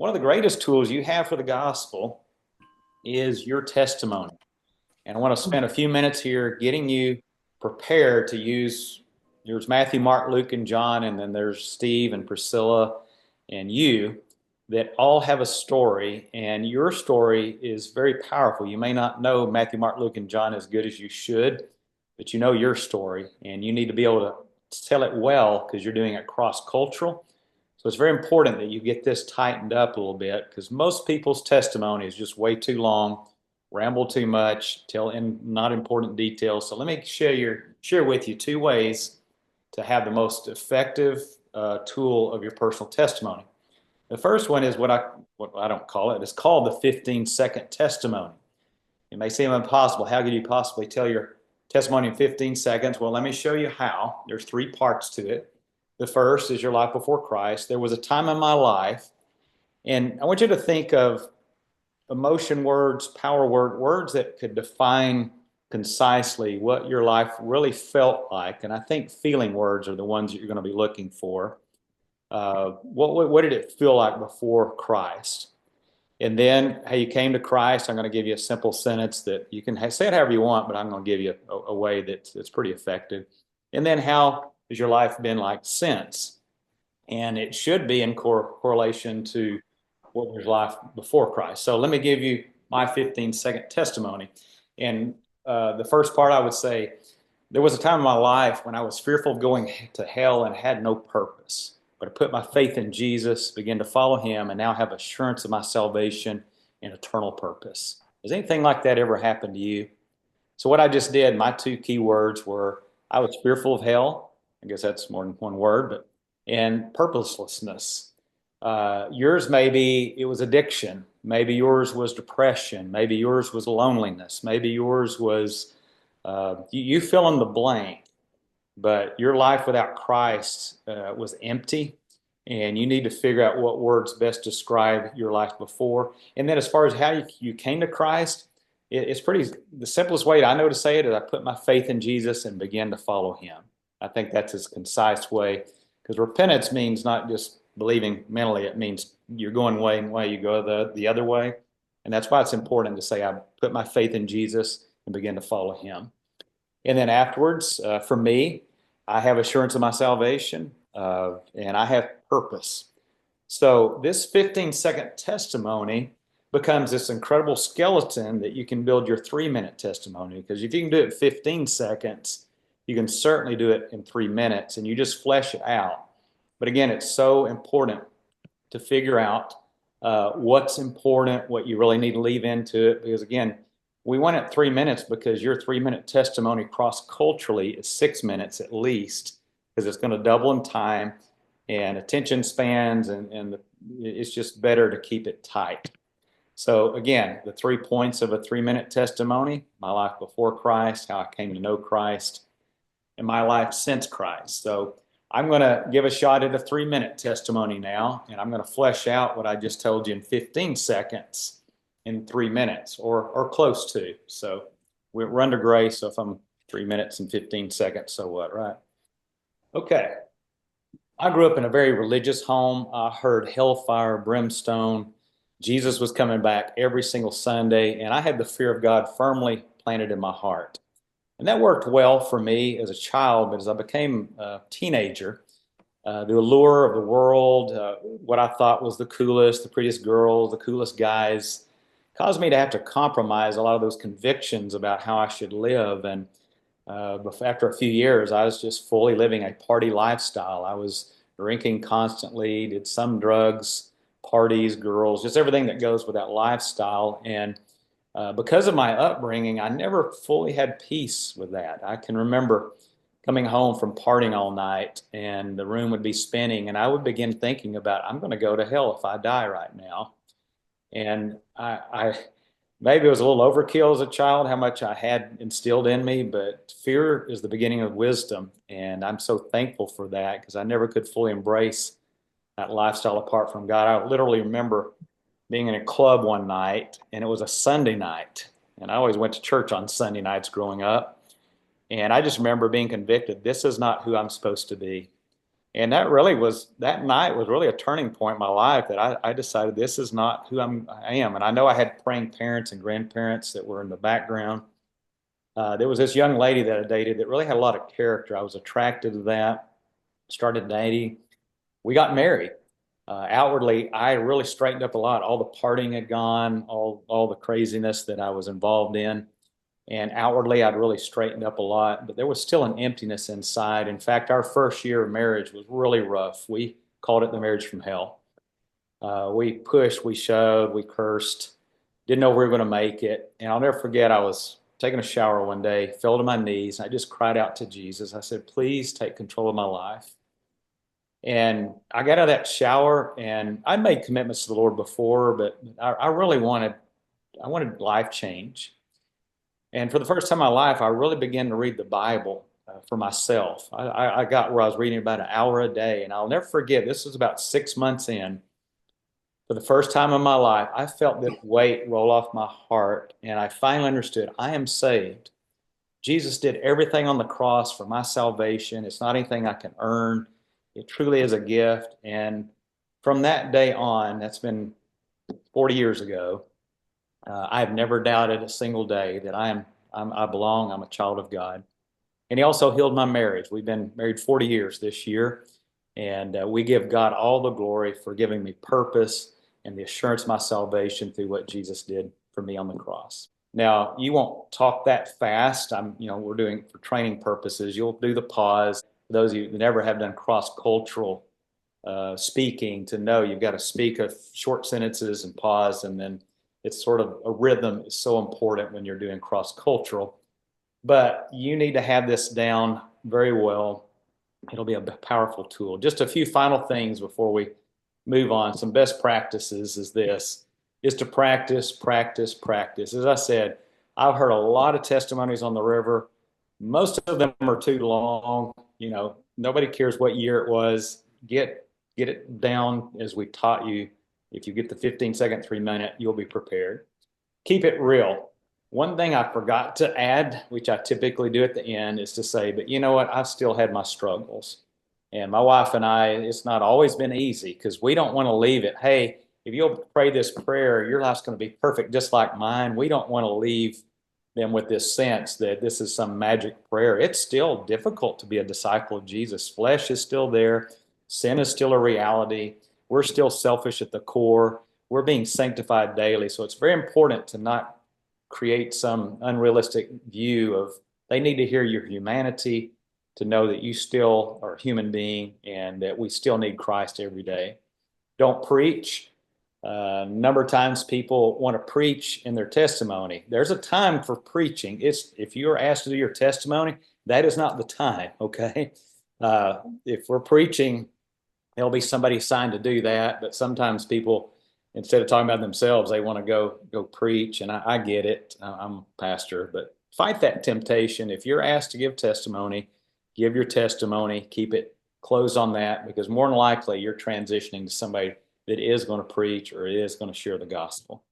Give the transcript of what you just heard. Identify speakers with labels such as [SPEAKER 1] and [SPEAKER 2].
[SPEAKER 1] one of the greatest tools you have for the gospel is your testimony. And I want to spend a few minutes here getting you prepared to use. There's Matthew, Mark, Luke, and John, and then there's Steve and Priscilla and you that all have a story, and your story is very powerful. You may not know Matthew, Mark, Luke, and John as good as you should, but you know your story, and you need to be able to tell it well because you're doing it cross-cultural. So it's very important that you get this tightened up a little bit because most people's testimony is just way too long, ramble too much, tell in not important details. So let me share with you two ways to have the most effective tool of your personal testimony. The first one is what I don't call it. It's called the 15-second testimony. It may seem impossible. How could you possibly tell your testimony in 15 seconds? Well, let me show you how. There's three parts to it. The first is your life before Christ. There was a time in my life, and I want you to think of emotion words, power words that could define concisely what your life really felt like. And I think feeling words are the ones that you're going to be looking for. What did it feel like before Christ? And then how you came to Christ. I'm going to give you a simple sentence that you can say it however you want, but I'm going to give you a way that's pretty effective. And then how has your life been like since? And it should be in correlation to what was life before Christ. So let me give you my 15-second testimony. And the first part I would say, there was a time in my life when I was fearful of going to hell and had no purpose. But I put my faith in Jesus, began to follow him, and now have assurance of my salvation and eternal purpose. Has anything like that ever happened to you? So what I just did, my two key words were, I was fearful of hell. I guess that's more than one word, and purposelessness. Yours maybe it was addiction. Maybe yours was depression. Maybe yours was loneliness. Maybe yours was, you fill in the blank. But your life without Christ was empty, and you need to figure out what words best describe your life before. And then as far as how you came to Christ, it's the simplest way I know to say it is I put my faith in Jesus and began to follow him. I think that's his concise way, because repentance means not just believing mentally, it means you're going one way, you go the other way. And that's why it's important to say I put my faith in Jesus and begin to follow him. And then afterwards, for me, I have assurance of my salvation, and I have purpose. So this 15-second testimony becomes this incredible skeleton that you can build your 3-minute testimony. Because if you can do it in 15 seconds, you can certainly do it in 3 minutes, and you just flesh it out. But again, it's so important to figure out what's important, what you really need to leave into it. Because again, we want it 3 minutes because your 3-minute testimony cross-culturally is 6 minutes at least, because it's going to double in time and attention spans, and it's just better to keep it tight. So again, the 3 points of a 3-minute testimony: my life before Christ, how I came to know Christ, and my life since Christ. So I'm going to give a shot at a 3-minute testimony now, and I'm going to flesh out what I just told you in 15 seconds in 3 minutes, or close to. So we're under grace, so if I'm 3 minutes and 15 seconds, so what, right? Okay. I grew up in a very religious home. I heard hellfire, brimstone. Jesus was coming back every single Sunday, and I had the fear of God firmly planted in my heart. And that worked well for me as a child, but as I became a teenager, the allure of the world, what I thought was the coolest, the prettiest girls, the coolest guys, caused me to have to compromise a lot of those convictions about how I should live. And after a few years, I was just fully living a party lifestyle. I was drinking constantly, did some drugs, parties, girls, just everything that goes with that lifestyle. And because of my upbringing, I never fully had peace with that. I can remember coming home from partying all night, and the room would be spinning, and I would begin thinking about, I'm going to go to hell if I die right now. And I maybe it was a little overkill as a child, how much I had instilled in me, but fear is the beginning of wisdom. And I'm so thankful for that, because I never could fully embrace that lifestyle apart from God. I literally remember being in a club one night, and it was a Sunday night. And I always went to church on Sunday nights growing up. And I just remember being convicted, this is not who I'm supposed to be. And that night was really a turning point in my life that I decided this is not who I am. And I know I had praying parents and grandparents that were in the background. There was this young lady that I dated that really had a lot of character. I was attracted to that, started dating. We got married. Outwardly, I really straightened up a lot. All the partying had gone, all the craziness that I was involved in. And outwardly, I'd really straightened up a lot, but there was still an emptiness inside. In fact, our first year of marriage was really rough. We called it the marriage from hell. We pushed, we shoved, we cursed, didn't know we were going to make it. And I'll never forget, I was taking a shower one day, fell to my knees. I just cried out to Jesus. I said, please take control of my life. And I got out of that shower, and I'd made commitments to the Lord before, but I really I wanted life change. And for the first time in my life, I really began to read the Bible for myself. I got where I was reading about an hour a day, and I'll never forget, this was about 6 months in. For the first time in my life, I felt this weight roll off my heart, and I finally understood I am saved. Jesus did everything on the cross for my salvation. It's not anything I can earn. It truly is a gift. And from that day on, that's been 40 years ago, I've never doubted a single day that I belong, I'm a child of God. And he also healed my marriage. We've been married 40 years this year, and we give God all the glory for giving me purpose and the assurance of my salvation through what Jesus did for me on the cross. Now, you won't talk that fast. We're doing for training purposes. You'll do the pause. For those of you who never have done cross-cultural speaking, to know you've got to speak a short sentences and pause, and then it's sort of a rhythm is so important when you're doing cross-cultural. But you need to have this down very well. It'll be a powerful tool. Just a few final things before we move on. Some best practices is to practice, practice, practice. As I said, I've heard a lot of testimonies on the river. Most of them are too long. Nobody cares what year it was. Get it down as we taught you. If you get the 15-second, 3-minute, you'll be prepared. Keep it real. One thing I forgot to add, which I typically do at the end, is to say, but you know what? I've still had my struggles. And my wife and I, it's not always been easy because we don't want to leave it. Hey, if you'll pray this prayer, your life's going to be perfect just like mine. We don't want to leave them with this sense that this is some magic prayer. It's still difficult to be a disciple of Jesus. Flesh is still there. Sin is still a reality. We're still selfish at the core. We're being sanctified daily. So it's very important to not create some unrealistic view of they need to hear your humanity, to know that you still are a human being and that we still need Christ every day. Don't preach. A number of times people want to preach in their testimony. There's a time for preaching. If you're asked to do your testimony, that is not the time, okay? If we're preaching, there'll be somebody assigned to do that, but sometimes people, instead of talking about themselves, they want to go preach, and I get it. I'm a pastor, but fight that temptation. If you're asked to give testimony, give your testimony, keep it closed on that, because more than likely you're transitioning to somebody that is going to preach or is going to share the gospel.